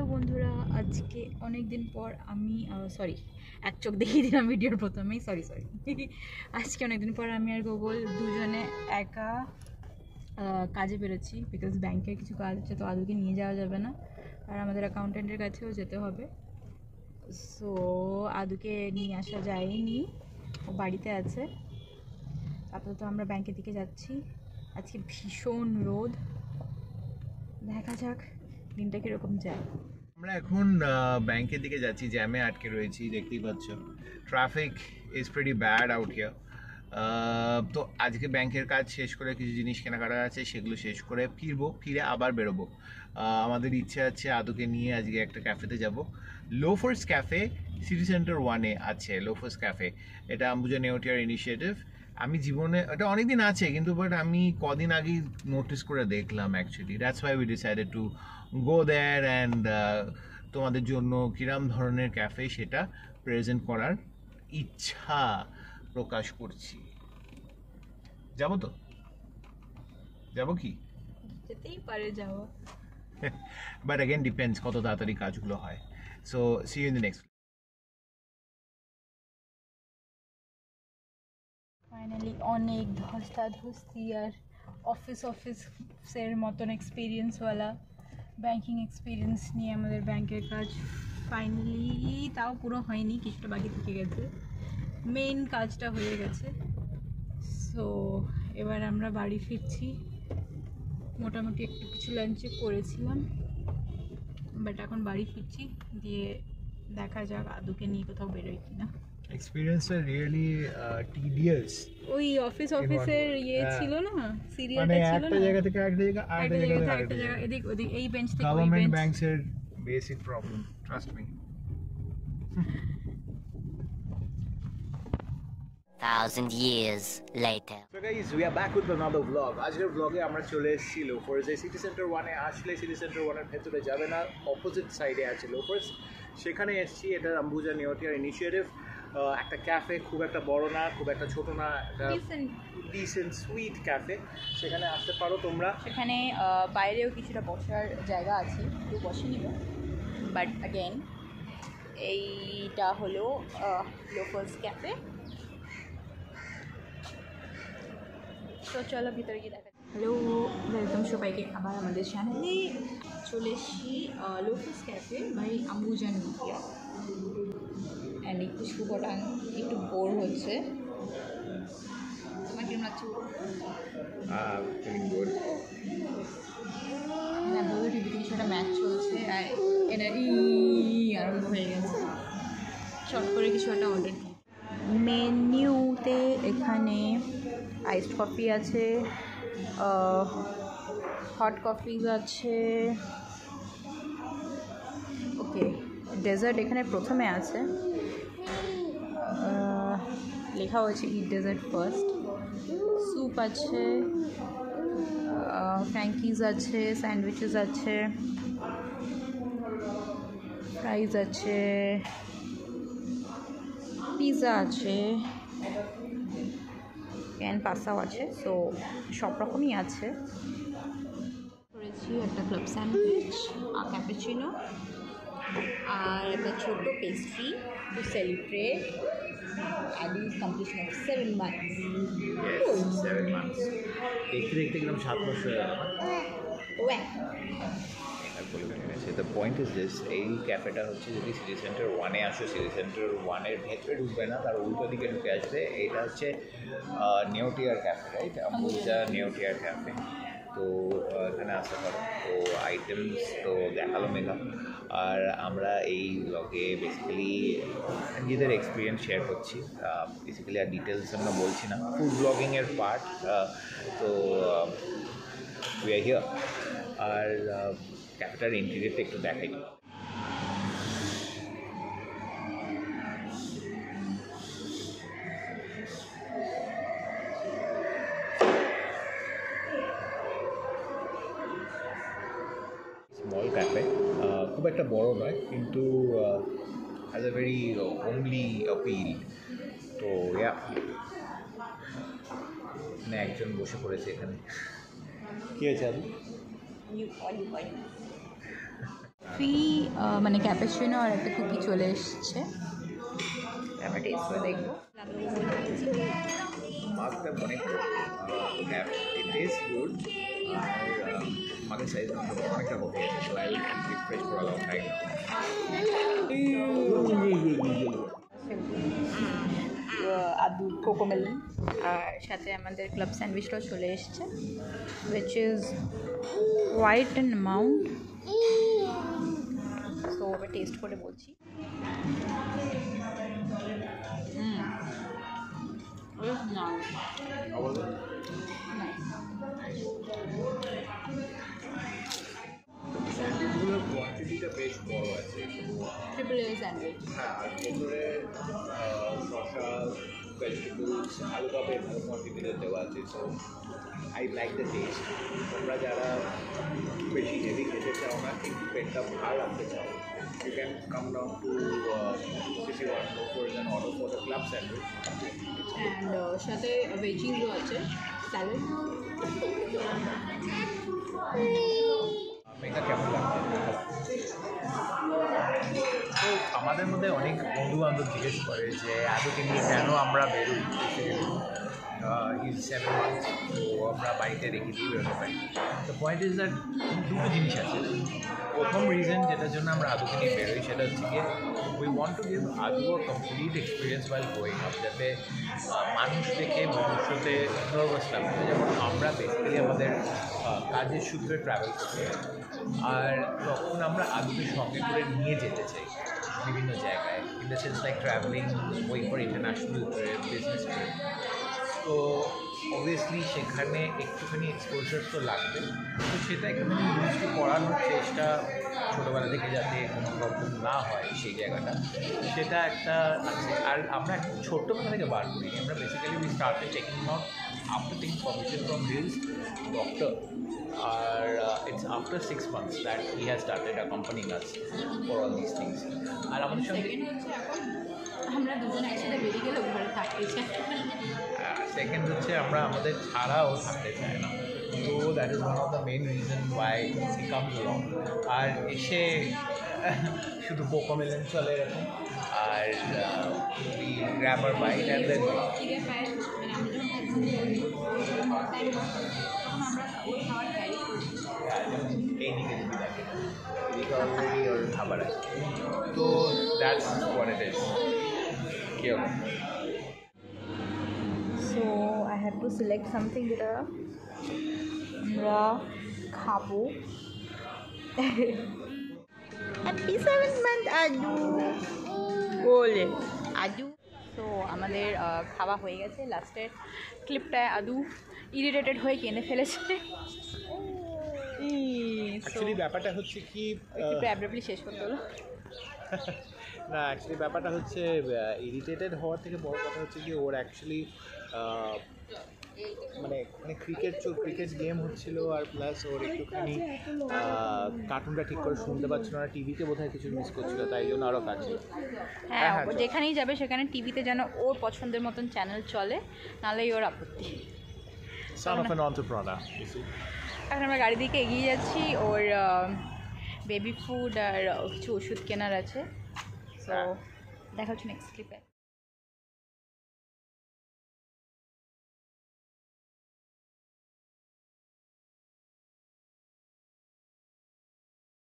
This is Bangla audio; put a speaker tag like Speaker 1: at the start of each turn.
Speaker 1: হ্যালো বন্ধুরা, আজকে অনেক দিন পর আমি সরি এক চোখ দেখিয়ে দিলাম ভিডিওর প্রথমেই, সরি আজকে অনেক দিন পর আমি আর গোগল দুজনে একা কাজে বেরোচ্ছি। বিকজ ব্যাংকের কিছু কাজ আছে, তো আদুকে নিয়ে যাওয়া যাবে না, আর আমাদের অ্যাকাউন্টেন্টের কাছেও যেতে হবে। সো আদুকে নিয়ে আসা যায়নি, ও বাড়িতে আছে। আপাতত আমরা ব্যাংকের দিকে যাচ্ছি। আজকে ভীষণ রোদ, দেখা যাক দিনটা কীরকম যায়।
Speaker 2: আমরা এখন ব্যাংকের দিকে যাচ্ছি, জ্যামে আটকে রয়েছি, দেখতেই পাচ্ছ। Traffic is pretty bad out here. তো আজকে ব্যাংকের কাজ শেষ করে কিছু জিনিস কেনাকাটা আছে, সেগুলো শেষ করে ফিরে আবার বেরোবো। আমাদের ইচ্ছে আছে আদুকে নিয়ে আজকে একটা ক্যাফেতে যাব। লোফার্স ক্যাফে সিটি সেন্টার 1-এ আছে। লোফার্স ক্যাফে, এটা আম্বুজা নেওটিয়ার ইনিশিয়েটিভ। আমি জীবনে, এটা অনেকদিন আছে কিন্তু, বাট আমি কদিন আগেই নোটিস করে দেখলাম actually. That's why we decided to go there and তোমাদের জন্য কিরম ধরনের ক্যাফে সেটা প্রেজেন্ট করার ইচ্ছা প্রকাশ করছি। যাবো তো, যাবো কি,
Speaker 1: যেতেই পারে যাওয়া,
Speaker 2: বাট অ্যাগেন ডিপেন্ডস কত তাড়াতাড়ি কাজগুলো হয়। So see you in the next.
Speaker 1: Finally অনেক ধস্তাধস্তি আর অফিসের মতন এক্সপিরিয়েন্সওয়ালা ব্যাংকিং এক্সপিরিয়েন্স নিয়ে আমাদের ব্যাংকের কাজ ফাইনালি, তাও পুরো হয়নি, কিছুটা বাকি থেকে গেছে, মেইন কাজটা হয়ে গেছে। সো এবার আমরা বাড়ি ফিরছি। মোটামুটি একটু কিছু লাঞ্চে করেছিলাম, বাট এখন বাড়ি ফিরছি, দিয়ে দেখা যাক আদুকে নিয়ে কোথাও বেরোই কিনা।
Speaker 2: এক্সপিরিয়েন্সটা রিয়েলি টিডিয়াস।
Speaker 1: ওই অফিসের ছিল না, সিরিয়ালটা
Speaker 2: মানে
Speaker 1: ছিল
Speaker 2: একটা
Speaker 1: না,
Speaker 2: জায়গা থেকে আরেকটা জায়গা,
Speaker 1: একটা জায়গা থেকে আরেকটা জায়গা, এদিক ওদিক, এই বেঞ্চ থেকে ওই
Speaker 2: গভর্নমেন্ট
Speaker 1: বেঞ্চ।
Speaker 2: ব্যাংকসের basic problem, trust me.
Speaker 3: Thousand years later.
Speaker 2: So guys, we are back with another vlog. আজকের vlog-এ আমরা চলে এসেছি লোফার্স। সিটি সেন্টার 1-এ আসলে সিটি সেন্টার 1-এর ভেতরে যাবে না, অপোজিট সাইডে আছে লোফার্স, সেখানে এসেছি। এটা আম্বুজা নেওটিয়ার ইনিশিয়েটিভ, একটা ক্যাফে, খুব একটা বড় না, খুব একটা ছোট না, একটা ডিসেন্ট সুইট ক্যাফে। সেখানে আসতে পারো তোমরা।
Speaker 1: সেখানে বাইরেও কিছুটা বসার জায়গা আছে, কেউ বসে নিব, বাট অ্যাগেন এইটা হলো লোফার্স ক্যাফে। তো চলো ভিতরে গিয়ে দেখা। হ্যালো, ওয়েলকাম সবাইকে আবার আমাদের চ্যানেলে। চলে এসেছি Loafers cafe by Ambuja Neotia, and একটু শুভটান একটু বোর হচ্ছে। তোমার কেমন লাগছে? হ্যাঁ, বলো, টিভিতে কিছু একটা ম্যাচ চলছে আর এটা আরম্ভ হয়ে গেছে। শর্ট করে কিছু একটা অর্ডার। মেনিউতে এখানে আইসড কফি আছে, হট কফিজ আছে, ওকে। ডেজার্ট এখানে প্রথমে আছে, লেখা হয়েছে ইট ডেজার্ট ফার্স্ট। স্যুপ আছে, ফ্র্যাঙ্কিজ আছে, স্যান্ডউইচেস আছে, ফ্রাইজ আছে, পিৎজা আছে, অ্যান্ড পাস্তাও আছে। সো সব রকমই আছে। করেছি একটা ক্লাব স্যান্ডউইচ, ক্যাপুচিনো, আর একটা ছোট্ট পেস্ট্রি টু সেলিব্রেট আদি's completion of 7 months.
Speaker 2: Yes, 7 months. দেখতে দেখতে একদম 7 বছর হয়ে গেল। দ্য পয়েন্ট ইজ দিস, এই ক্যাফেটা হচ্ছে, যদি সিটি সেন্টার 1-এ আসো, সিটি সেন্টার 1-এর ভেতরে ঢুকবে না, তার উল্টো দিকে ঢুকে আসবে। এটা হচ্ছে নেওটিয়ার ক্যাফে, রাইট? আম্বুজা নেওটিয়ার ক্যাফে। তো এখানে আসতে পারো। তো আইটেমস তো দেখালো মেঘা, আর আমরা এই ব্লগে বেসিক্যালি নিজেদের এক্সপিরিয়েন্স শেয়ার করছি। বেসিক্যালি আর ডিটেলস আমরা বলছি না, ফুড ব্লগিংয়ের পার্ট। তো উই আর হিয়ার। আর ক্যাফেটার ইন্টেরিয়রটা একটু দেখাই। স্মল ক্যাফে, খুব একটা বড় নয়, কিন্তু has a very homely appeal. তো ইয়া, একজন বসে পড়েছে এখানে। কী হয়েছে?
Speaker 1: কফি মানে ক্যাপাচিনো আর একটা কুকি চলে এসছে, আমরা টেস্ট করে দেখবো।
Speaker 2: মাছটা অনেক টেস্ট গুড আর মাছের সাইজ অনেকটা কফি আছে, so I will refresh for a long time.
Speaker 1: Adu CoComelon আর সাথে আমাদের ক্লাব স্যান্ডউইচটাও চলে এসছে, which is white and Mount. So এবার টেস্ট করে বলছি।
Speaker 2: স্যান্ডউইচগুলোর কোয়ান্টিটিটা বেশ বড় আছে,
Speaker 1: ট্রিপল এ স্যান্ডউইচ।
Speaker 2: হ্যাঁ, আর ভেতরে শসা, ভেজিটেবলস ভালোভাবে ভালো কোয়ান্টিটিতে দেওয়া আছে, so I like the test. তোমরা যারা বেশি হেভি খেতে চাও না, একটু পেটটা ভালো রাখতে চাও, you can come down to if you want to for an order for the club sandwich.
Speaker 1: And সাথে ভেজিসও আছে, স্যালাড।
Speaker 2: এটা কেমন লাগছে? তো আমাদের মধ্যে অনেক বন্ধু বান্ধব জিজ্ঞেস করে যে আদুকে নিয়ে কেন আমরা বেরোই, ইজ 7 months, তো আমরা বাড়িতে রেখে দিয়ে বেরোতে পারি। তো পয়েন্ট ইজ দ্যাট দুটো জিনিস আছে। প্রথম রিজন যেটার জন্য আমরা আদুকে নিয়ে বেরোই সেটা হচ্ছে গিয়ে we want to give Adu a complete experience while going up, যাতে মানুষ দেখে ভবিষ্যতে নার্ভাস না হয়। যেমন আমরা বেসিক্যালি আমাদের কাজের সূত্রে ট্রাভেল করতে হয়, আর তখন আমরা আদুকে সঙ্গে করে নিয়ে যেতে চাই বিভিন্ন জায়গায়, in the sense like travelling, going for international business trip. তো অবভিয়াসলি সেখানে একটুখানি এক্সপোজার তো লাগবে, তো সেটা একটুখানি ইউজ করানোর চেষ্টা ছোটোবেলা থেকে যাতে কোনো প্রবলেম না হয় সেই জায়গাটা, সেটা একটা আছে। আর আমরা ছোট্টবেলা থেকে বার করি, আমরা basically we started taking out after taking permission from his doctor, আর it's after 6 months that he has started accompanying us for all this things. আর আমাদের সঙ্গে
Speaker 1: আমরা দুজন একসাথে বেরিয়ে গেলে ঘরে থাকতে চাই।
Speaker 2: সেকেন্ড হচ্ছে আমরা আমাদের ছাড়াও থাকতে চাই না, তো that is one of the main reason why he comes along. আর এসে শুধু কোকোমেলন চলে এরকম, আর we grab our bite and then এইদিকে যদি দেখে এদিকে অলরেডি ওর খাবার আছে, তো দ্যাটস হোয়াট ইট ইজ। কি হবে?
Speaker 1: So I have to select something যেটা আমরা খাবো। হ্যাপি 7th month আদু বলে আদু। তো আমাদের খাওয়া হয়ে গেছে। লাস্টের ক্লিপটায় আদু ইরিটেটেড হয়ে কেঁদে ফেলেছে।
Speaker 2: অ্যাকচুয়ালি ব্যাপারটা হচ্ছে কি,
Speaker 1: একটু অ্যাব্রাপ্টলি শেষ করতে হলো।
Speaker 2: না অ্যাকচুয়ালি ব্যাপারটা হচ্ছে ইরিটেটেড হওয়ার থেকে বড় কথা হচ্ছে কি ওর অ্যাকচুয়ালি মানে ক্রিকেট গেম হচ্ছিল, আর প্লাস ওর একটুখানি কার্টুনটা ঠিক করে শুনতে পাচ্ছিল না, টিভিতে বোধহয় কিছু মিস করছিল, তাই জন্য আরও কাছে।
Speaker 1: হ্যাঁ, ও যেখানেই যাবে সেখানে টিভিতে যেন ওর পছন্দের মতন চ্যানেল চলে, নাহলেই ওর আপত্তি।
Speaker 2: Son of an entrepreneur, you see.
Speaker 1: এখন আমরা গাড়ি দিকে এগিয়ে যাচ্ছি, ওর বেবি ফুড আর কিছু ওষুধ কেনার আছে। সো দেখা হচ্ছে নেক্সট ক্লিপে।